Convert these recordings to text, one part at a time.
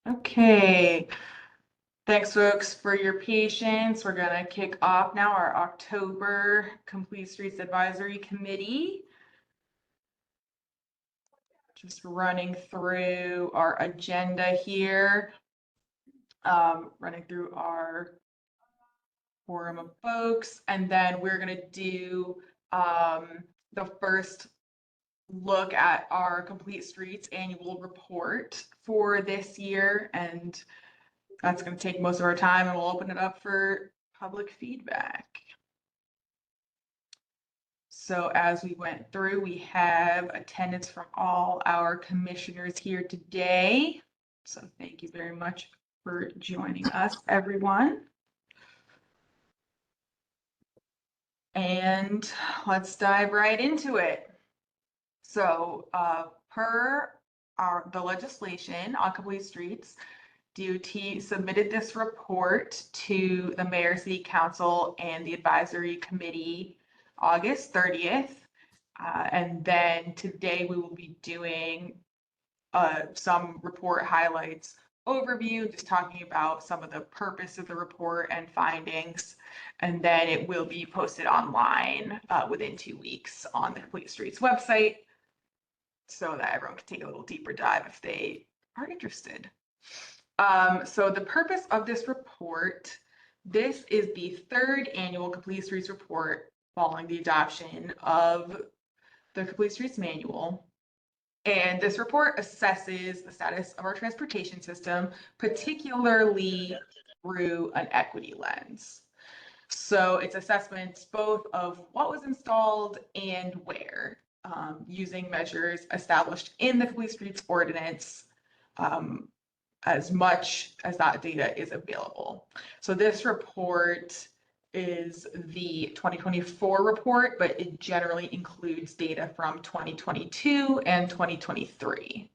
Okay, thanks folks for your patience. We're gonna kick off now our October Complete Streets Advisory Committee. Just running through our agenda here, running through our forum of folks, and then we're gonna do the first look at our Complete Streets annual report for this year, and that's going to take most of our time, and we'll open it up for public feedback. So as we went through, we have attendance from all our commissioners here today. So thank you very much for joining us, everyone. And let's dive right into it. So per the legislation on Complete Streets, DOT submitted this report to the mayor, city council, and the advisory committee August 30th. And then today we will be doing some report highlights overview, just talking about some of the purpose of the report and findings. And then it will be posted online within 2 weeks on the Complete Streets website so that everyone can take a little deeper dive if they are interested. So the purpose of this report, this is the third annual Complete Streets report following the adoption of the Complete Streets Manual. And this report assesses the status of our transportation system, particularly through an equity lens. So it's assessments both of what was installed and where, using measures established in the Complete Streets Ordinance, as much as that data is available. So this report is the 2024 report, but it generally includes data from 2022 and 2023.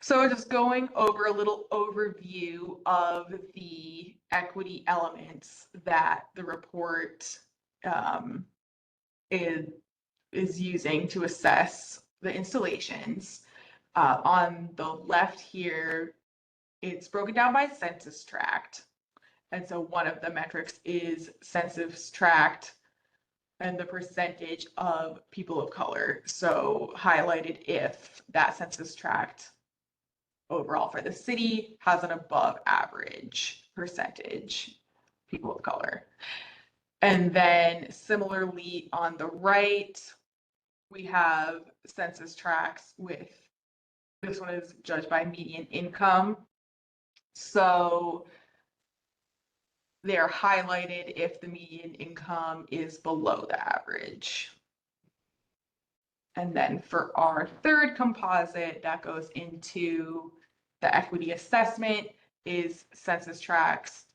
So just going over a little overview of the equity elements that the report is using to assess the installations. On the left here, it's broken down by census tract. And so one of the metrics is census tract and the percentage of people of color. So highlighted if that census tract overall for the city has an above average percentage people of color. And then similarly on the right, we have census tracts with, this one is judged by median income. So they're highlighted if the median income is below the average. And then for our third composite that goes into the equity assessment is census tracts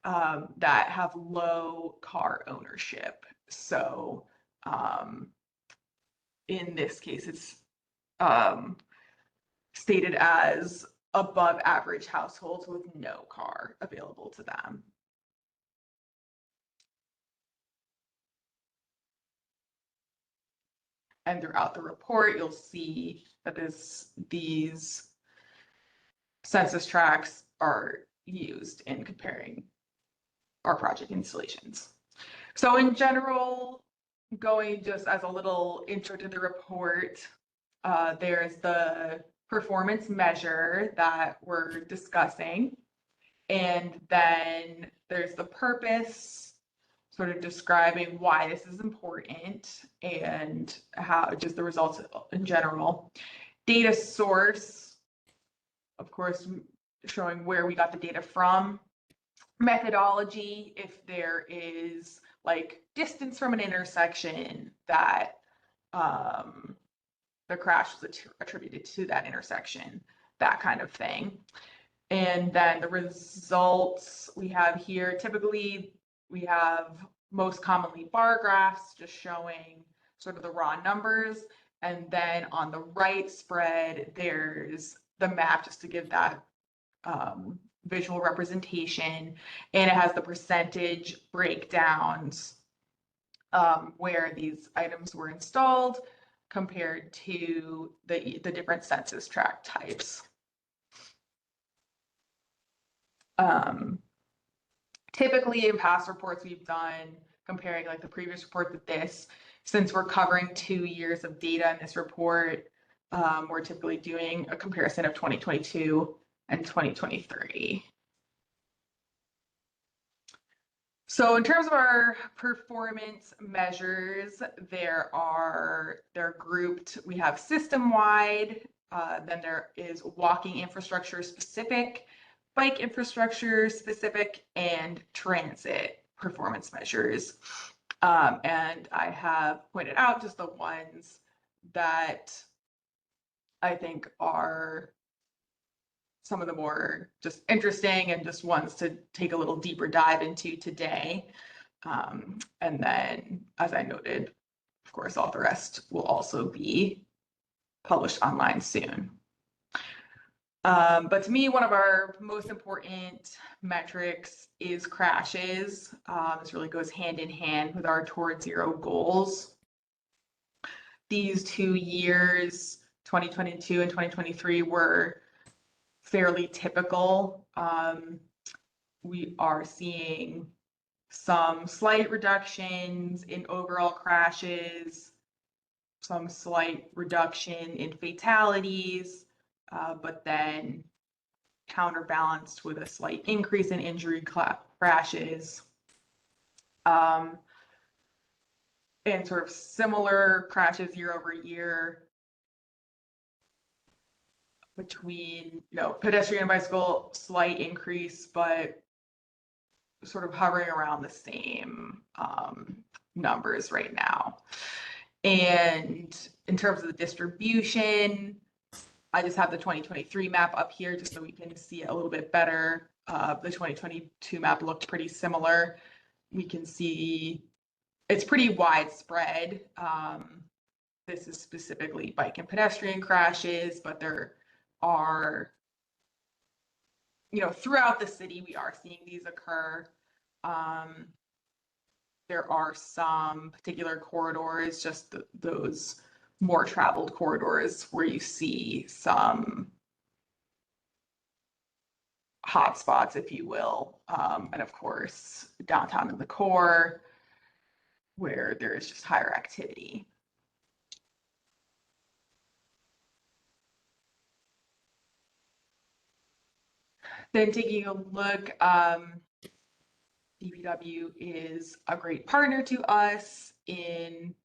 that have low car ownership. So in this case, it's stated as above average households with no car available to them. And throughout the report, you'll see that these census tracts are used in comparing our project installations. So in general, going just as a little intro to the report, there's the performance measure that we're discussing. And then there's the purpose, sort of describing why this is important and how just the results in general. Data source, of course, showing where we got the data from. Methodology, if there is like distance from an intersection that the crash was attributed to that intersection, that kind of thing. And then the results we have here, typically we have most commonly bar graphs just showing sort of the raw numbers. And then on the right spread, there's the map just to give that visual representation. And it has the percentage breakdowns where these items were installed compared to the different census tract types. Typically in past reports we've done, comparing like the previous report to this, since we're covering 2 years of data in this report, we're typically doing a comparison of 2022 and 2023. So in terms of our performance measures, they're grouped. We have system-wide, then there is walking infrastructure specific, bike infrastructure specific, and transit performance measures. And I have pointed out just the ones that I think are some of the more just interesting and just ones to take a little deeper dive into today. And then, as I noted, of course, all the rest will also be published online soon. But to me, one of our most important metrics is crashes. This really goes hand in hand with our Towards Zero goals. These 2 years, 2022 and 2023, were fairly typical. We are seeing some slight reductions in overall crashes, some slight reduction in fatalities, but then counterbalanced with a slight increase in injury crashes. And sort of similar crashes year over year between, pedestrian and bicycle, slight increase, but sort of hovering around the same numbers right now. And in terms of the distribution, I just have the 2023 map up here just so we can see it a little bit better. The 2022 map looked pretty similar. We can see it's pretty widespread. This is specifically bike and pedestrian crashes, but there are, throughout the city, we are seeing these occur. There are some particular corridors, just those more traveled corridors, where you see some hotspots, if you will. And of course, downtown in the core, where there is just higher activity. Then taking a look, DPW is a great partner to us in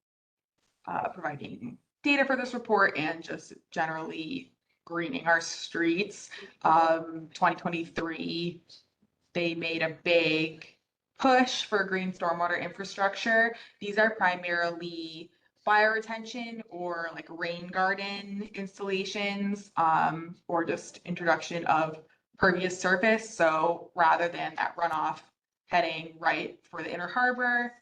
providing data for this report and just generally greening our streets. 2023, they made a big push for green stormwater infrastructure. These are primarily fire retention or like rain garden installations, or just introduction of pervious surface. So rather than that runoff heading right for the inner harbor,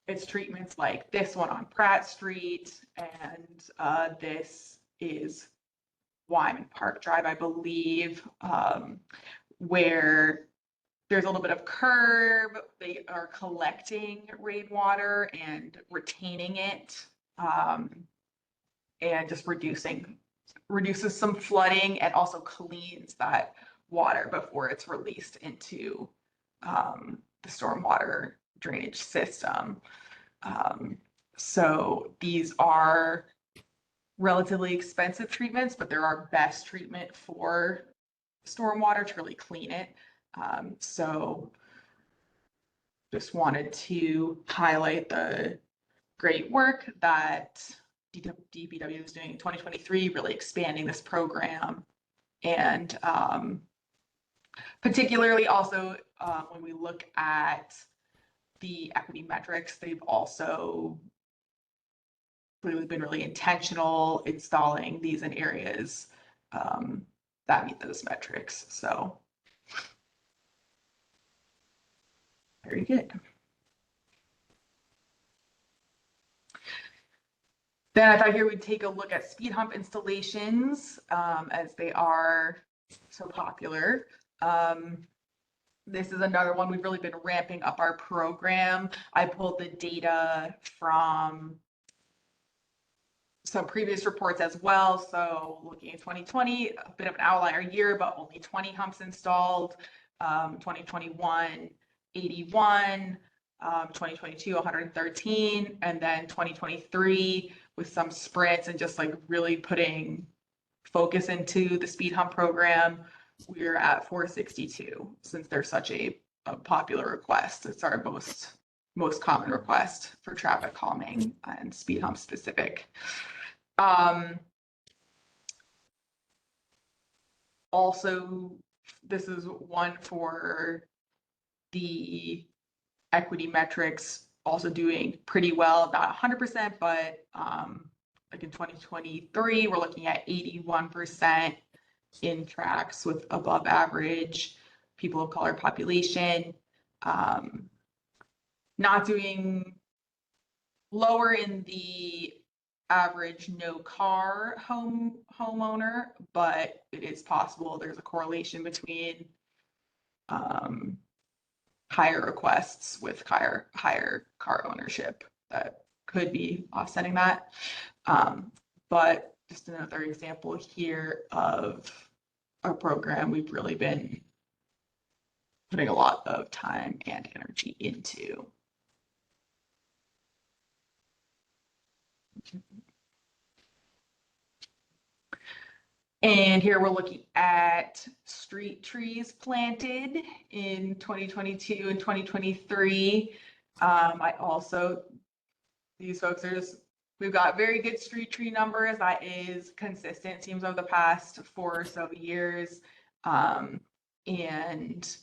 it's treatments like this one on Pratt Street, and this is Wyman Park Drive, I believe, where there's a little bit of curb. They are collecting rainwater and retaining it, and just reduces some flooding and also cleans that water before it's released into the stormwater drainage system. So these are relatively expensive treatments, but they're our best treatment for stormwater to really clean it. So just wanted to highlight the great work that DPW is doing in 2023, really expanding this program. And particularly also when we look at the equity metrics, they've also really been really intentional installing these in areas that meet those metrics. So very good. Then I thought here we'd take a look at speed hump installations, as they are so popular. This is another one we've really been ramping up our program. I pulled the data from some previous reports as well. So looking at 2020, a bit of an outlier year, but only 20 humps installed. 2021, 81. 2022, 113, and then 2023 with some sprints and just like really putting focus into the speed hump program, we're at 462 since there's such a popular request. It's our most common request for traffic calming and speed hump specific. Also, this is one for the equity metrics, also doing pretty well, not 100%, but like in 2023, we're looking at 81% in tracks with above average people of color population. Not doing lower in the average no car homeowner, but it is possible there's a correlation between higher requests with higher car ownership that could be offsetting that. But just another example here of a program we've really been putting a lot of time and energy into. And here we're looking at street trees planted in 2022 and 2023. These folks are just, we've got very good street tree numbers. That is consistent, seems over the past 4 or so years. And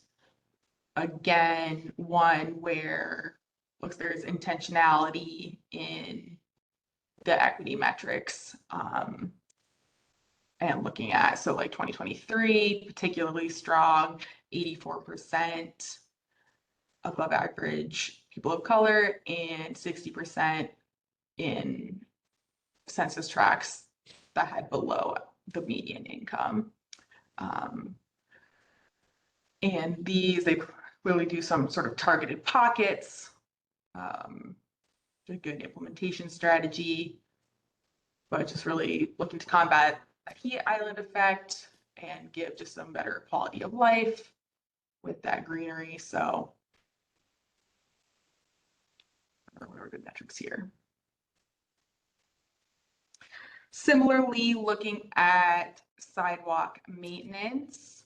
again, one where looks there's intentionality in the equity metrics. And looking at, so like 2023, particularly strong, 84% above average people of color and 60% in census tracts that had below the median income. And these, they really do some sort of targeted pockets, a good implementation strategy, but just really looking to combat that heat island effect and give just some better quality of life with that greenery. So what are good metrics here? Similarly, looking at sidewalk maintenance,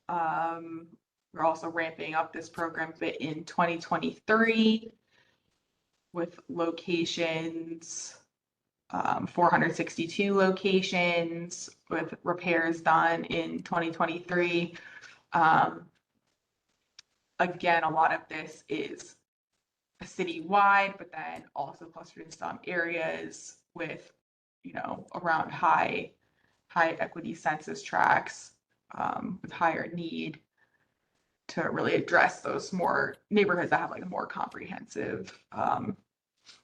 we're also ramping up this program a bit in 2023 with locations, 462 locations with repairs done in 2023. Again, a lot of this is citywide, but then also clustered in some areas with, around high equity census tracts with higher need to really address those more neighborhoods that have like a more comprehensive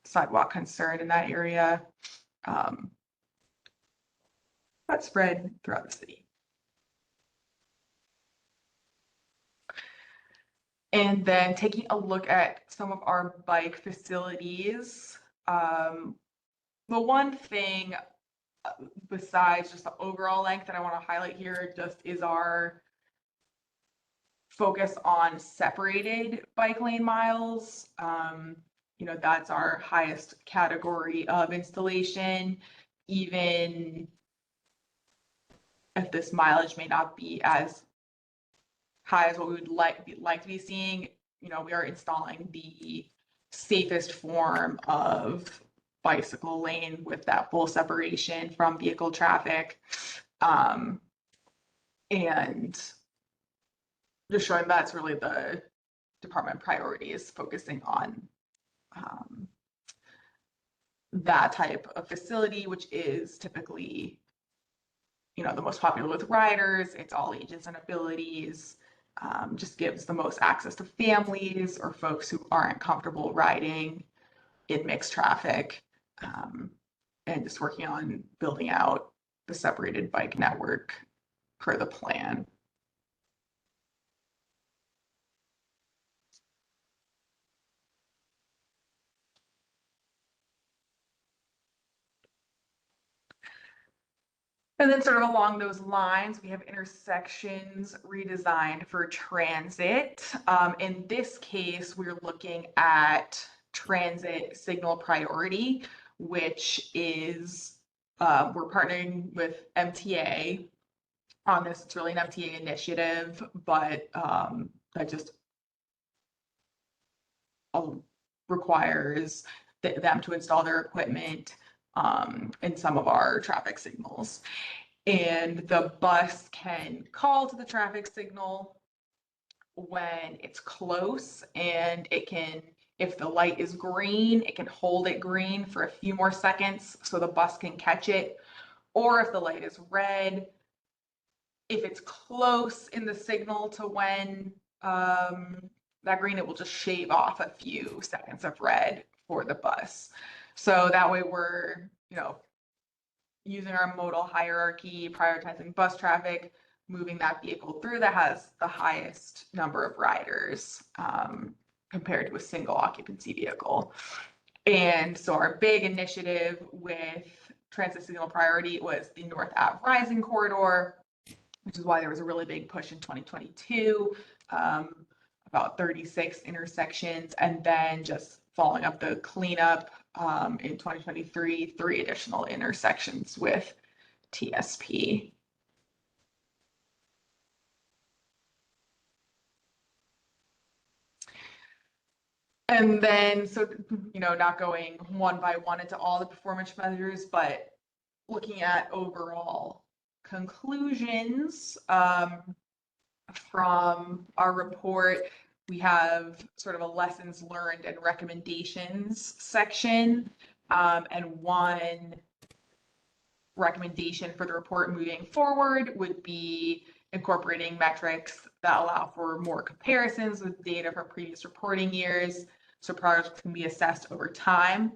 sidewalk concern in that area. But spread throughout the city. And then taking a look at some of our bike facilities. The one thing besides just the overall length that I want to highlight here just is our focus on separated bike lane miles. That's our highest category of installation, even if this mileage may not be as high as what we would like to be seeing. We are installing the safest form of bicycle lane with that full separation from vehicle traffic. And just showing that's really the department priority is focusing on that type of facility, which is typically, the most popular with riders. It's all ages and abilities. Just gives the most access to families or folks who aren't comfortable riding in mixed traffic, and just working on building out the separated bike network per the plan. And then sort of along those lines, we have intersections redesigned for transit. In this case, we're looking at transit signal priority, which is we're partnering with MTA on this. It's really an MTA initiative, but that just requires them to install their equipment in some of our traffic signals. And the bus can call to the traffic signal when it's close, and it can, if the light is green, it can hold it green for a few more seconds so the bus can catch it. Or if the light is red, if it's close in the signal to when that green, it will just shave off a few seconds of red for the bus. So that way we're, using our modal hierarchy, prioritizing bus traffic, moving that vehicle through that has the highest number of riders compared to a single occupancy vehicle. And so our big initiative with transit signal priority was the North Ave Rising Corridor, which is why there was a really big push in 2022, about 36 intersections, and then just following up the cleanup in 2023, 3 additional intersections with TSP. And then, so, not going one by one into all the performance measures, but looking at overall conclusions from our report. We have sort of a lessons learned and recommendations section. And one recommendation for the report moving forward would be incorporating metrics that allow for more comparisons with data from previous reporting years so projects can be assessed over time.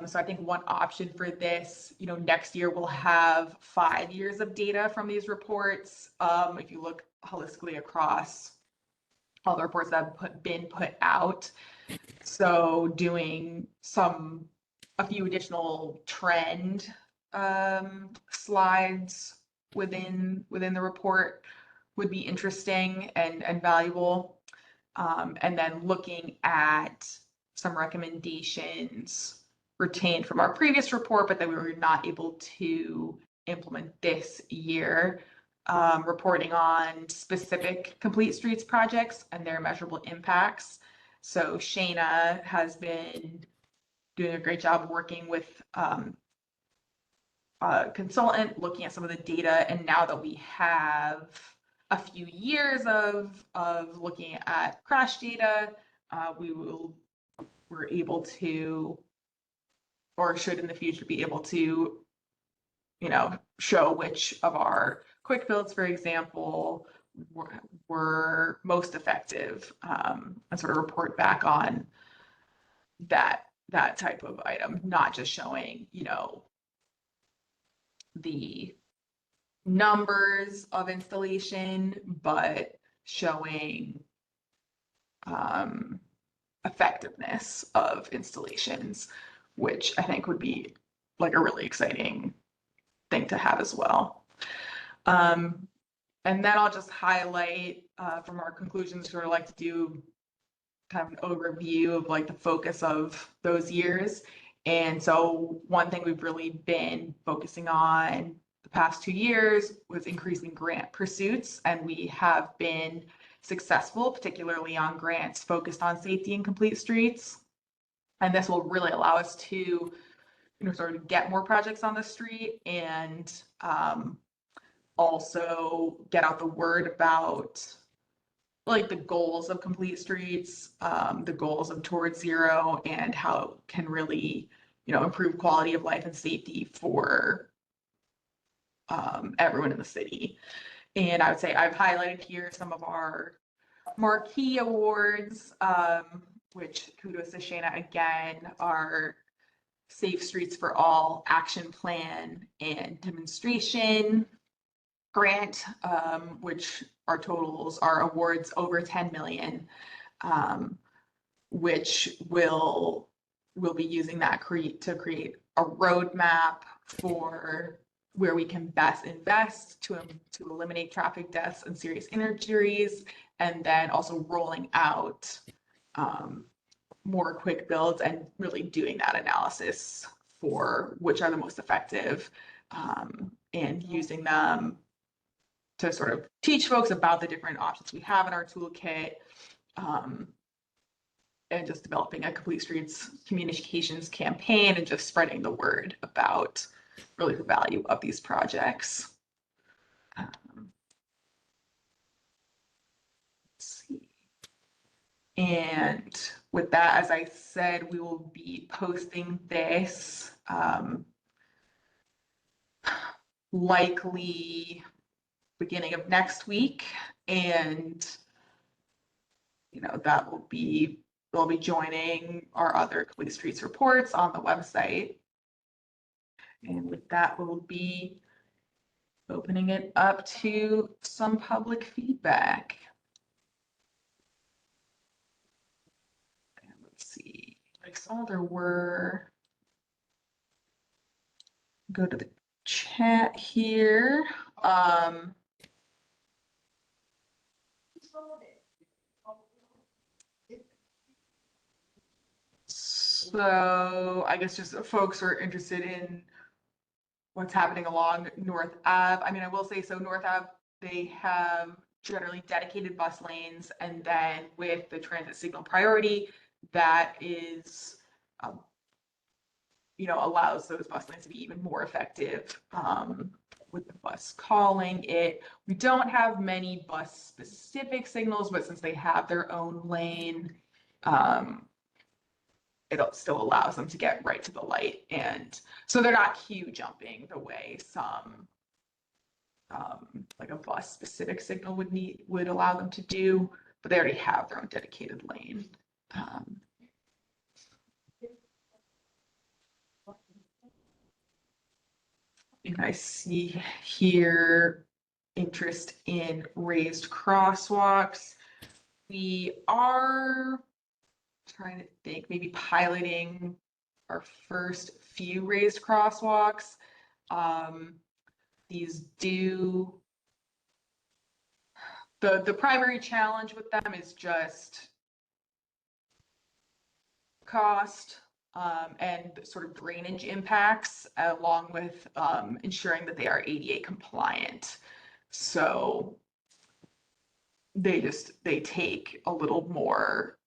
So I think one option for this, next year we'll have 5 years of data from these reports. If you look holistically across all the reports that have been put out. So doing a few additional trend slides within the report would be interesting and valuable. And then looking at some recommendations retained from our previous report, but that we were not able to implement this year, reporting on specific Complete Streets projects and their measurable impacts. So Shayna has been doing a great job working with a consultant, looking at some of the data. And now that we have a few years of looking at crash data, we're able to, or should in the future be able to, show which of our quick builds, for example, were most effective, and sort of report back on that type of item, not just showing, the numbers of installation, but showing effectiveness of installations, which I think would be like a really exciting thing to have as well. And then I'll just highlight from our conclusions, sort of like to do kind of an overview of like the focus of those years. And so one thing we've really been focusing on the past 2 years was increasing grant pursuits, and we have been successful, particularly on grants focused on safety and complete streets. And this will really allow us to, sort of get more projects on the street and also get out the word about like the goals of complete streets, the goals of Towards Zero, and how it can really, improve quality of life and safety for everyone in the city. And I would say I've highlighted here some of our marquee awards, which kudos to Shayna again, our Safe Streets for All action plan and demonstration grant, which our totals are awards over 10 million, which we'll be using that to create a roadmap for where we can best invest to eliminate traffic deaths and serious injuries, and then also rolling out more quick builds and really doing that analysis for which are the most effective, and using them to sort of teach folks about the different options we have in our toolkit, and just developing a Complete Streets communications campaign and just spreading the word about really the value of these projects. Let's see. And with that, as I said, we will be posting this likely beginning of next week. And, you know, we'll be joining our other Complete Streets reports on the website. And with that, we'll be opening it up to some public feedback. And let's see, I saw there were, go to the chat here. So I guess just folks who are interested in what's happening along North Ave. I mean, I will say, so North Ave, they have generally dedicated bus lanes, and then with the transit signal priority, that is, you know, allows those bus lanes to be even more effective with the bus calling it. We don't have many bus specific signals, but since they have their own lane, it still allows them to get right to the light. And so they're not queue jumping the way some like a bus specific signal would allow them to do, but they already have their own dedicated lane. And I see here interest in raised crosswalks. We are trying to think, maybe piloting our first few raised crosswalks. These do, the primary challenge with them is just cost, and sort of drainage impacts, along with ensuring that they are ADA compliant. So they take a little more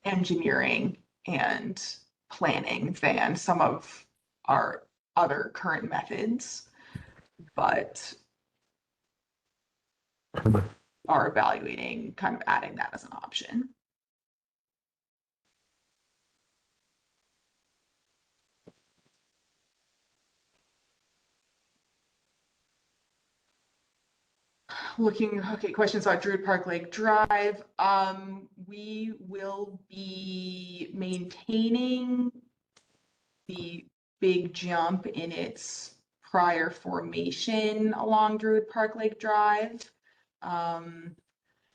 engineering and planning than some of our other current methods, but are evaluating kind of adding that as an option. Okay, questions about Druid Park Lake Drive. We will be maintaining the big jump in its prior formation along Druid Park Lake Drive.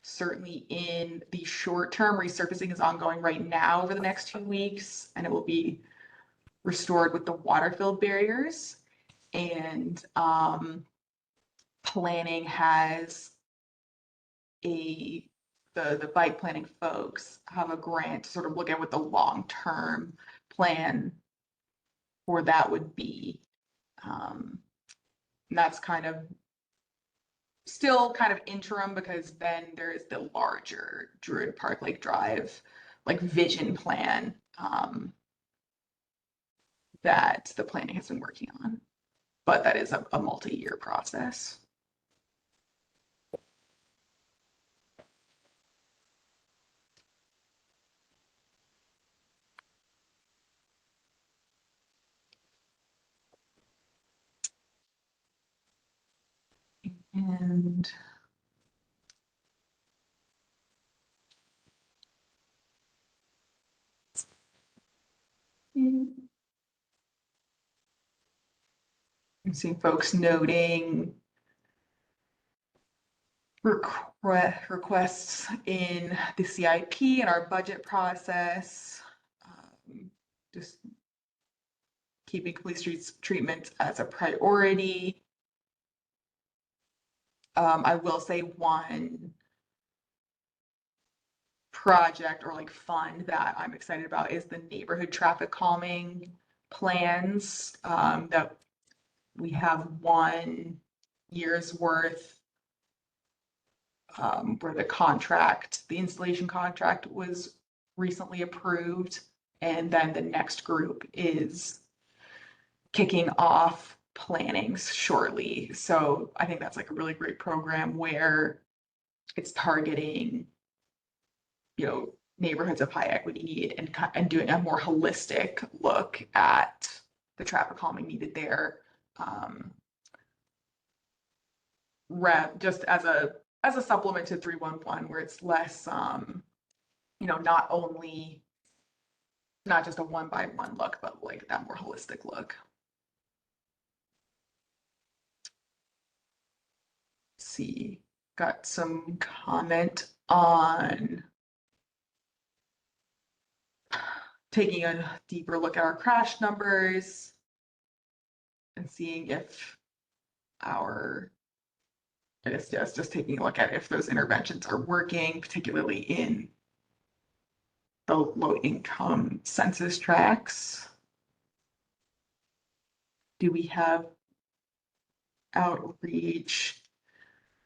Certainly in the short term, resurfacing is ongoing right now over the next 2 weeks, and it will be restored with the water-filled barriers. And planning has the bike planning folks have a grant to sort of look at what the long-term plan for that would be. And that's kind of still kind of interim, because then there is the larger Druid Park Lake Drive like vision plan that the planning has been working on, but that is a multi-year process. And I'm seeing folks noting requests in the CIP and our budget process, just keeping Complete Streets treatment as a priority. I will say one project or like fund that I'm excited about is the neighborhood traffic calming plans, that we have 1 year's worth, where the installation contract was recently approved. And then the next group is kicking off planning shortly. So I think that's like a really great program where it's targeting, neighborhoods of high equity need and doing a more holistic look at the traffic calming needed there. Um, just as a supplement to 311, where it's less, not just a one by one look, but like that more holistic look. Let's see, got some comment on taking a deeper look at our crash numbers and seeing if I guess just taking a look at if those interventions are working, particularly in the low income census tracts. Do we have outreach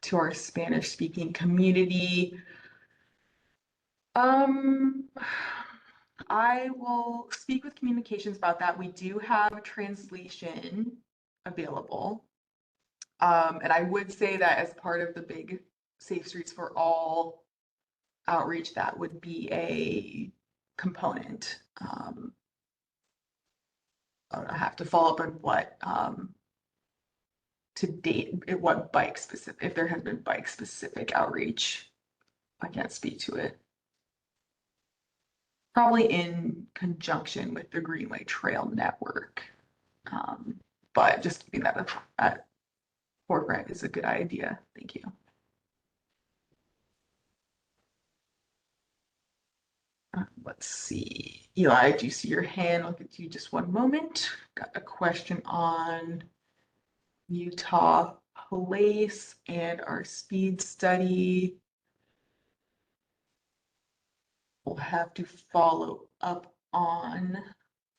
to our Spanish speaking community? I will speak with communications about that. We do have a translation available. And I would say that as part of the big Safe Streets for All outreach, that would be a component. I have to follow up on what to date, what bike specific, if there has been bike specific outreach. I can't speak to it. Probably in conjunction with the Greenway Trail Network. But just keeping that at forefront is a good idea. Thank you. Let's see. Eli, do you see your hand? I'll give you just one moment. Got a question on Utah Police and our speed study. We'll have to follow up on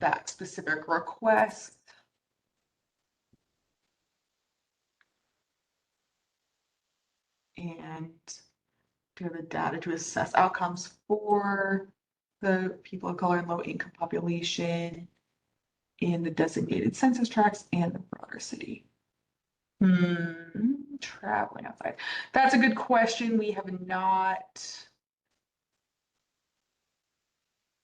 that specific request. And do the data to assess outcomes for the people of color and low income population in the designated census tracts and the broader city. Traveling outside. That's a good question. We have not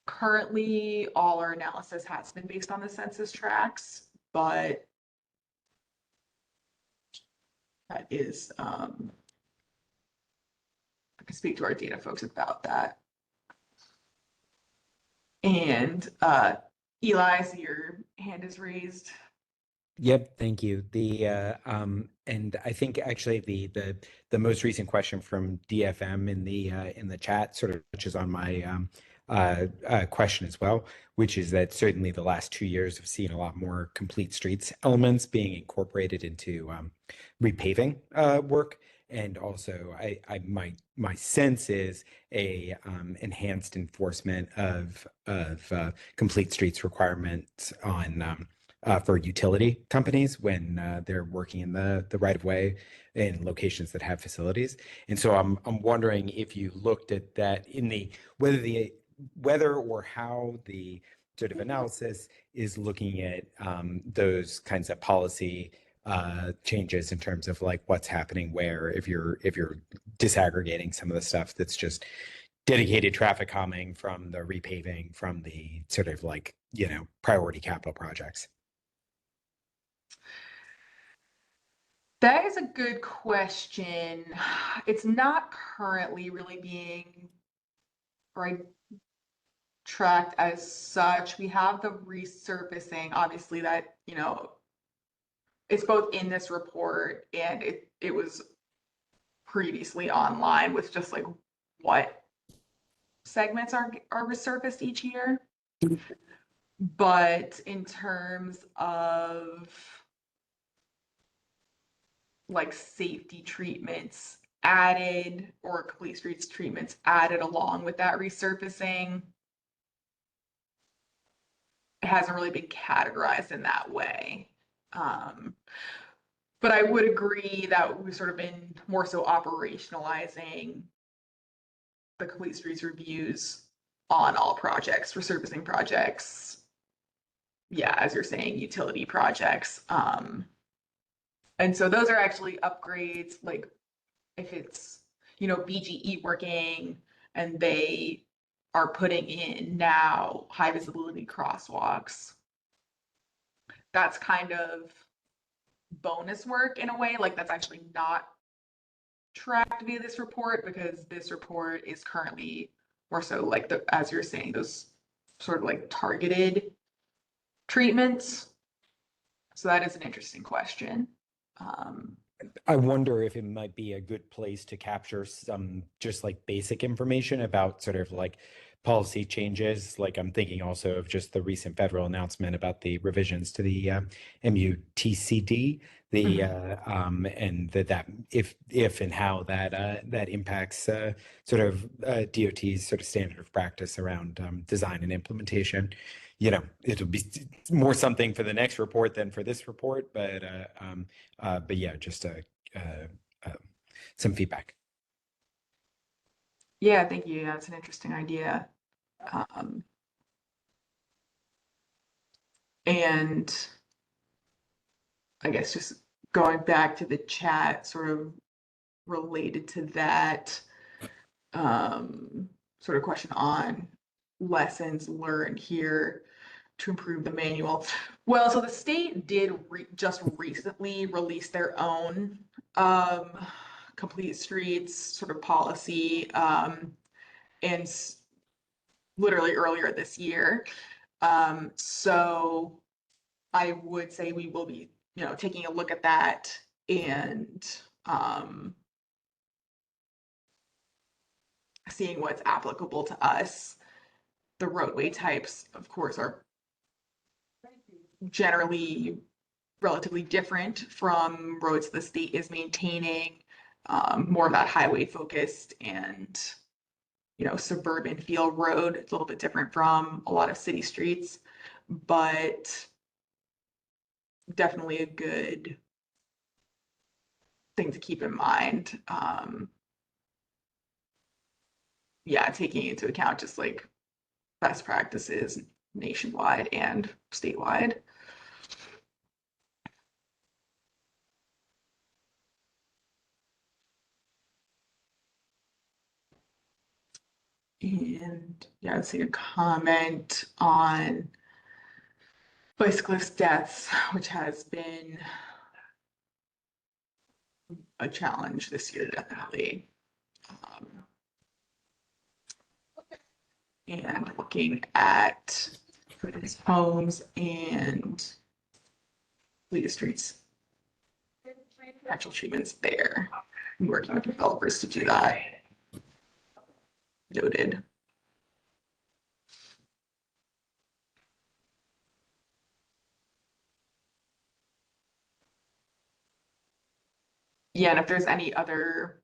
currently, all our analysis has been based on the census tracts, but that is, I can speak to our data folks about that. And Eli, I see your hand is raised. Yep, thank you. And I think actually the most recent question from DFM in the chat sort of touches on my question as well, which is that certainly the last 2 years have seen a lot more complete streets elements being incorporated into repaving work. And also, my sense is a enhanced enforcement of complete streets requirements on for utility companies when they're working in the right of way in locations that have facilities. And so I'm wondering if you looked at that in whether or how the sort of analysis is looking at those kinds of policy changes in terms of like what's happening where, if you're disaggregating some of the stuff that's just dedicated traffic calming from the repaving from the sort of like, priority capital projects. That is a good question. It's not currently really being right tracked as such. We have the resurfacing, obviously, that, it's both in this report and it was previously online with just like what segments are resurfaced each year. But in terms of like safety treatments added or complete streets treatments added along with that resurfacing. It hasn't really been categorized in that way. But I would agree that we've sort of been more so operationalizing the complete streets reviews on all projects, resurfacing projects. Yeah, as you're saying, utility projects. And so those are actually upgrades, like if it's, BGE working and they are putting in now high visibility crosswalks. That's kind of bonus work in a way, like that's actually not tracked via this report because this report is currently more so like as you're saying, those sort of like targeted treatments. So that is an interesting question. I wonder if it might be a good place to capture some just like basic information about sort of like policy changes. Like I'm thinking also of just the recent federal announcement about the revisions to the MUTCD, the and that if and how that impacts sort of DOT's sort of standard of practice around design and implementation. It'll be more something for the next report than for this report, but yeah, just uh, some feedback. Yeah, thank you. That's an interesting idea. Um, and I guess just going back to the chat, sort of related to that sort of question on lessons learned here to improve the manual. Well, so the state did just recently release their own complete streets sort of policy and literally earlier this year. So I would say we will be, taking a look at that and seeing what's applicable to us. The roadway types, of course, are generally relatively different from roads the state is maintaining, more of that highway focused and suburban feel road. It's a little bit different from a lot of city streets, but definitely a good thing to keep in mind. Yeah, taking into account just like best practices nationwide and statewide. And yeah, I'd say a comment on bicyclist deaths, which has been a challenge this year, definitely. Um, and looking at homes and Leah Streets actual treatments there. I'm working with developers to do that. Noted. Yeah, and if there's any other,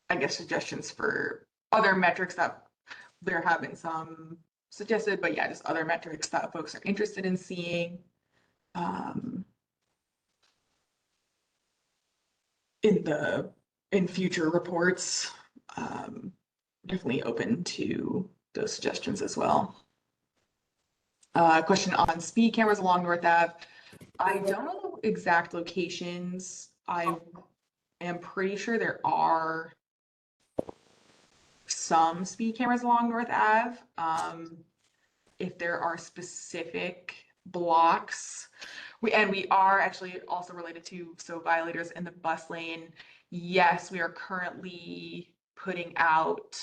I guess, suggestions for other metrics that there have been some suggested, but yeah, just other metrics that folks are interested in seeing in future reports. Definitely open to those suggestions as well. Question on speed cameras along North Ave. I don't know exact locations. I am pretty sure there are some speed cameras along North Ave. If there are specific blocks, we are actually also related to violators in the bus lane. Yes, we are currently putting out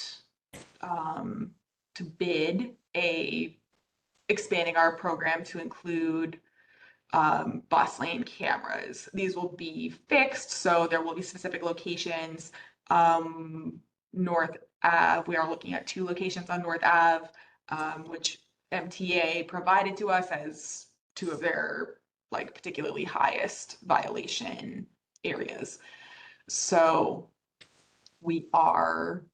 to bid expanding our program to include bus lane cameras. These will be fixed, so there will be specific locations. North Ave, we are looking at 2 locations on North Ave, which MTA provided to us as 2 of their like particularly highest violation areas. So we are,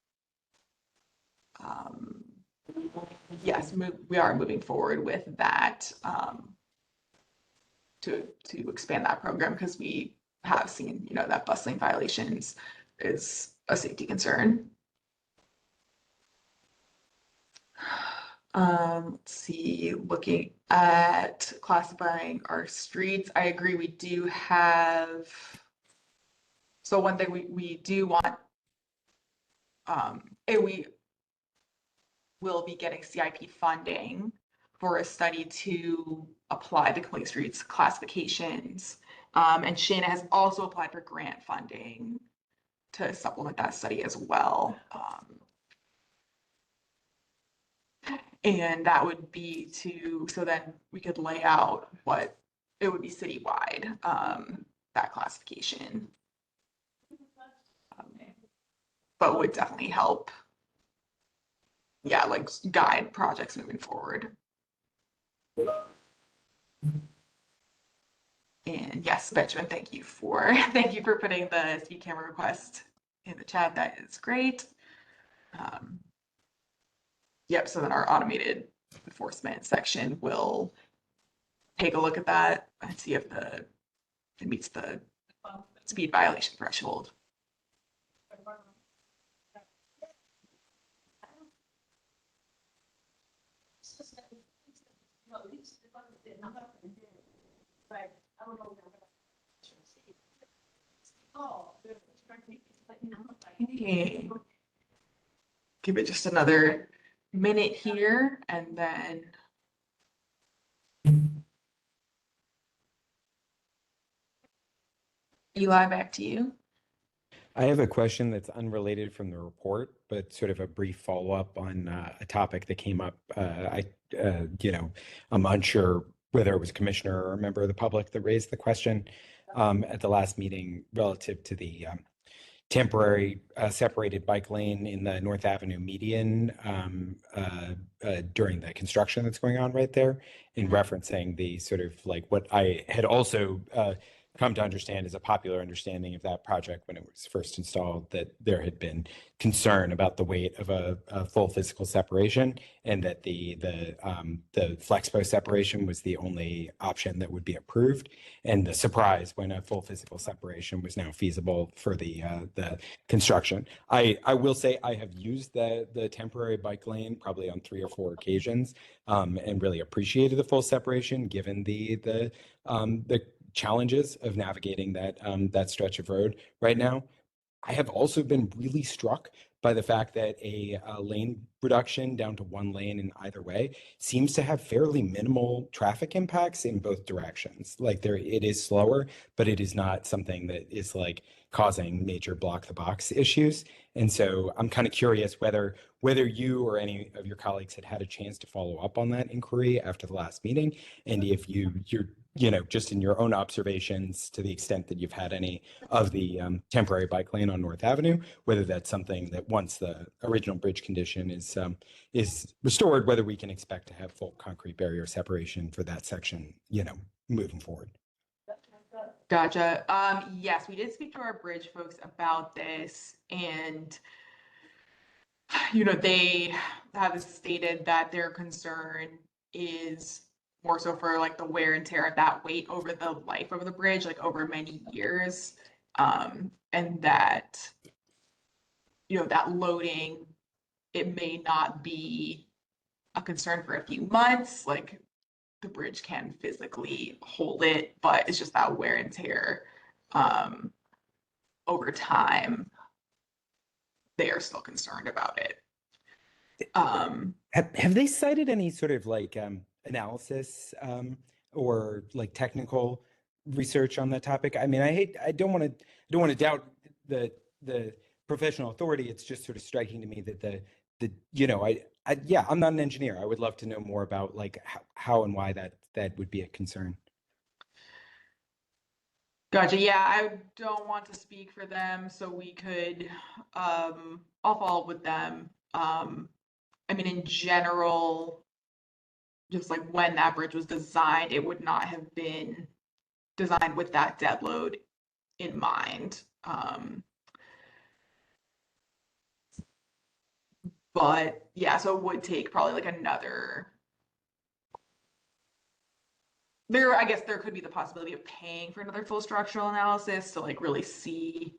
yes, we are moving forward with that to expand that program because we have seen, that bus lane violations is a safety concern. Let's see, looking at classifying our streets, I agree we do have, so one thing we do want, we will be getting CIP funding for a study to apply the complete streets classifications. And Shana has also applied for grant funding to supplement that study as well. And that would be so then we could lay out what it would be citywide, that classification. But would definitely help, yeah, like guide projects moving forward. And yes, Benjamin, thank you for putting the speed camera request in the chat. That is great. Yep, so then our automated enforcement section will take a look at that and see if it meets the speed violation threshold. Okay. Give it just another minute here and then Eli, back to you. I have a question that's unrelated from the report, but sort of a brief follow-up on a topic that came up. I'm unsure whether it was a commissioner or a member of the public that raised the question at the last meeting relative to the temporary separated bike lane in the North Avenue median during the construction that's going on right there, in referencing the sort of like what I had also come to understand as a popular understanding of that project when it was first installed, that there had been concern about the weight of a full physical separation, and that the Flexpo separation was the only option that would be approved. And the surprise when a full physical separation was now feasible for the construction. I will say I have used the temporary bike lane probably on 3 or 4 occasions, and really appreciated the full separation given the challenges of navigating that stretch of road right now. I have also been really struck by the fact that a lane reduction down to 1 lane in either way seems to have fairly minimal traffic impacts in both directions. Like it is slower, but it is not something that is like causing major block the box issues. And so I'm kind of curious whether you or any of your colleagues had a chance to follow up on that inquiry after the last meeting, and if you're just in your own observations, to the extent that you've had any of the temporary bike lane on North Avenue, whether that's something that once the original bridge condition is restored, whether we can expect to have full concrete barrier separation for that section, moving forward. Gotcha. Yes, we did speak to our bridge folks about this, and they have stated that their concern is more so for like the wear and tear of that weight over the life of the bridge, like over many years. And that, that loading, it may not be a concern for a few months, like the bridge can physically hold it, but it's just that wear and tear over time. They are still concerned about it. Have they cited any sort of like analysis or like technical research on that topic? I mean, I don't want to doubt the professional authority. It's just sort of striking to me that I'm not an engineer. I would love to know more about like how and why that would be a concern. Gotcha. Yeah, I don't want to speak for them, so we could, I'll follow up with them. I mean, in general, just like when that bridge was designed, it would not have been designed with that dead load in mind. But yeah, so it would take probably like another, I guess there could be the possibility of paying for another full structural analysis to like really see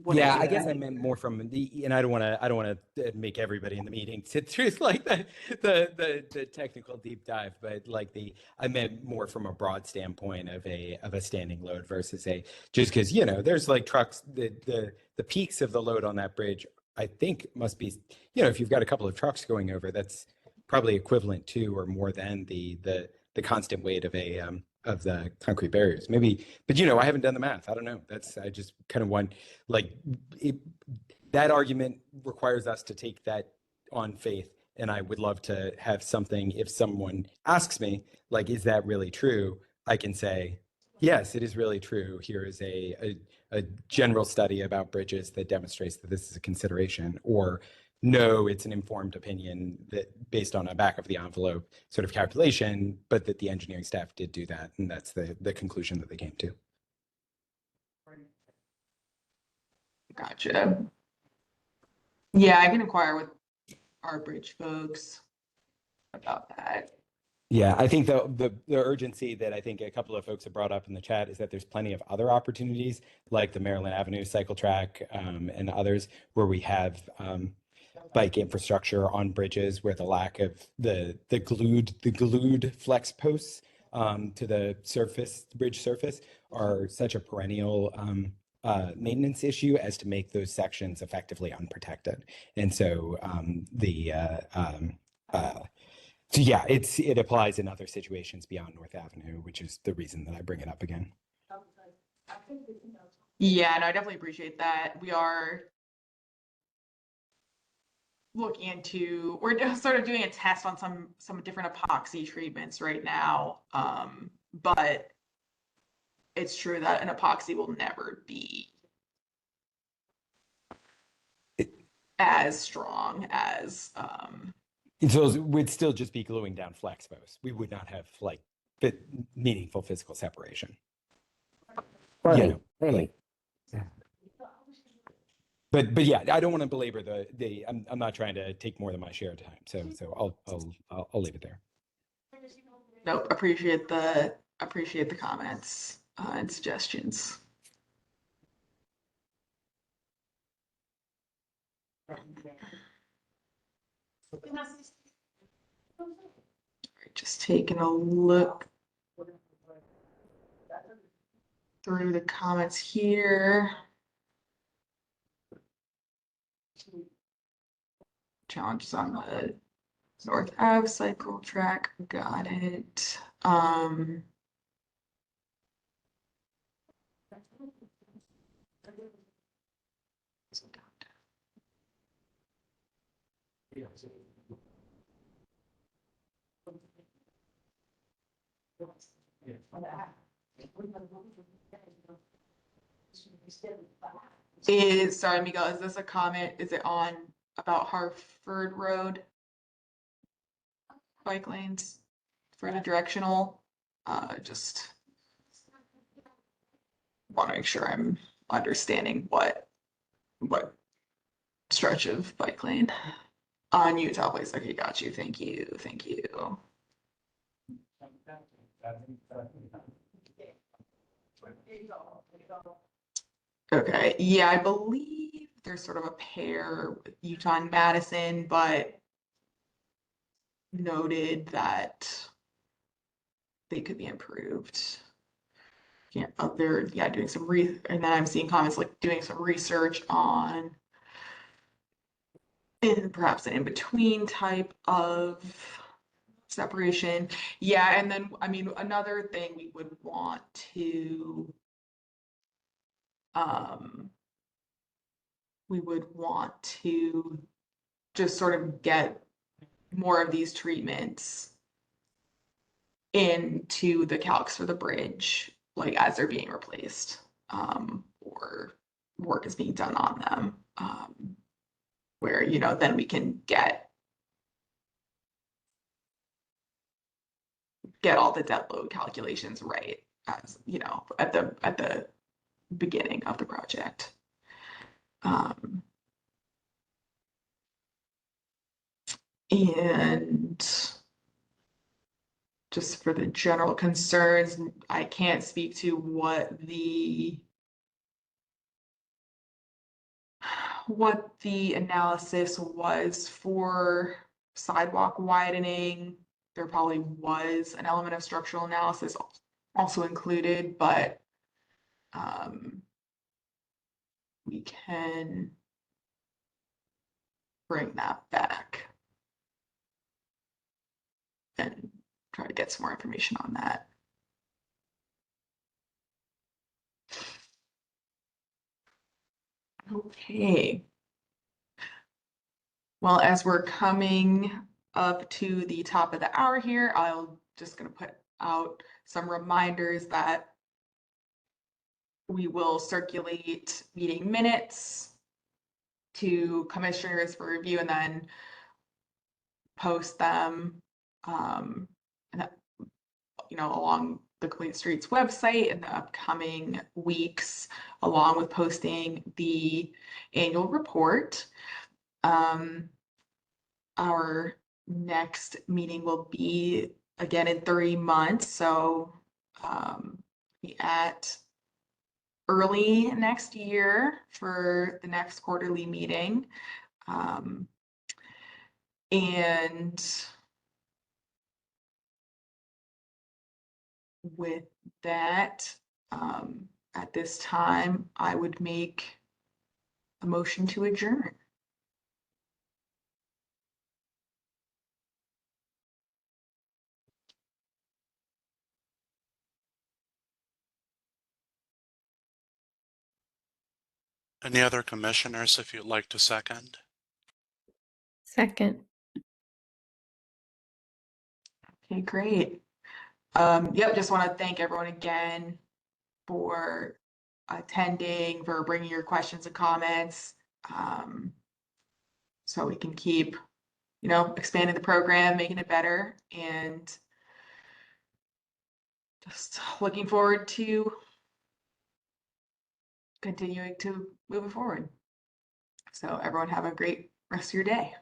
what it Yeah, I would guess I be. meant more from the, and I don't want to make everybody in the meeting sit through like the technical deep dive, but like I meant more from a broad standpoint of a standing load versus just because, you know, there's like trucks, the peaks of the load on that bridge, I think must be, you know, if you've got a couple of trucks going over, that's probably equivalent to or more than the constant weight of the concrete barriers. Maybe, but you know, I haven't done the math. I don't know. I just kind of want like it, that argument requires us to take that on faith. And I would love to have something, if someone asks me, like, is that really true? I can say, yes, it is really true. Here is a general study about bridges that demonstrates that this is a consideration. Or no, it's an informed opinion that based on a back of the envelope sort of calculation, but that the engineering staff did do that. And that's the conclusion that they came to. Gotcha. Yeah, I can inquire with our bridge folks about that. Yeah, I think the urgency that I think a couple of folks have brought up in the chat is that there's plenty of other opportunities like the Maryland Avenue cycle track and others where we have bike infrastructure on bridges where the lack of the glued flex posts to the bridge surface are such a perennial maintenance issue as to make those sections effectively unprotected. And so so yeah, it applies in other situations beyond North Avenue, which is the reason that I bring it up again. Yeah, no, I definitely appreciate that. We are looking into, we're just sort of doing a test on some different epoxy treatments right now. But it's true that an epoxy will never be as strong as So we'd still just be gluing down flex posts. We would not have like meaningful physical separation. Right, You know, right. but yeah, I don't want to belabor I'm not trying to take more than my share of time. So I'll leave it there. nope, appreciate the comments and suggestions. Just taking a look through the comments here. Challenges on the North Ave cycle track, got it. Sorry, Miguel, is this a comment? Is it on about Hartford Road? Bike lanes for the directional? Just want to make sure I'm understanding what stretch of bike lane on Utah Place. Okay, got you. Thank you. Thank you. Okay, yeah, I believe there's sort of a pair with Utah and Madison, but noted that they could be improved. Yeah, they're doing some and then I'm seeing comments like doing some research on perhaps an in-between type of separation. Yeah, and then I mean another thing we would want to just sort of get more of these treatments into the calcs for the bridge, like as they're being replaced, or work is being done on them, where, you know, then we can get get all the dead load calculations right, as you know, at the beginning of the project. And just for the general concerns, I can't speak to what the analysis was for sidewalk widening. There probably was an element of structural analysis also included, but we can bring that back and try to get some more information on that. Okay. Well, as we're coming up to the top of the hour here, I'll just gonna put out some reminders that we will circulate meeting minutes to commissioners for review and then post them and along the Complete Streets website in the upcoming weeks, along with posting the annual report. Our next meeting will be again in 3 months, so be at early next year for the next quarterly meeting. And with that, at this time, I would make a motion to adjourn. Any other commissioners, if you'd like to second? Second. Okay, great. Yep, just want to thank everyone again for attending, for bringing your questions and comments. So we can keep, expanding the program, making it better, and just looking forward to continuing to move it forward. So everyone have a great rest of your day.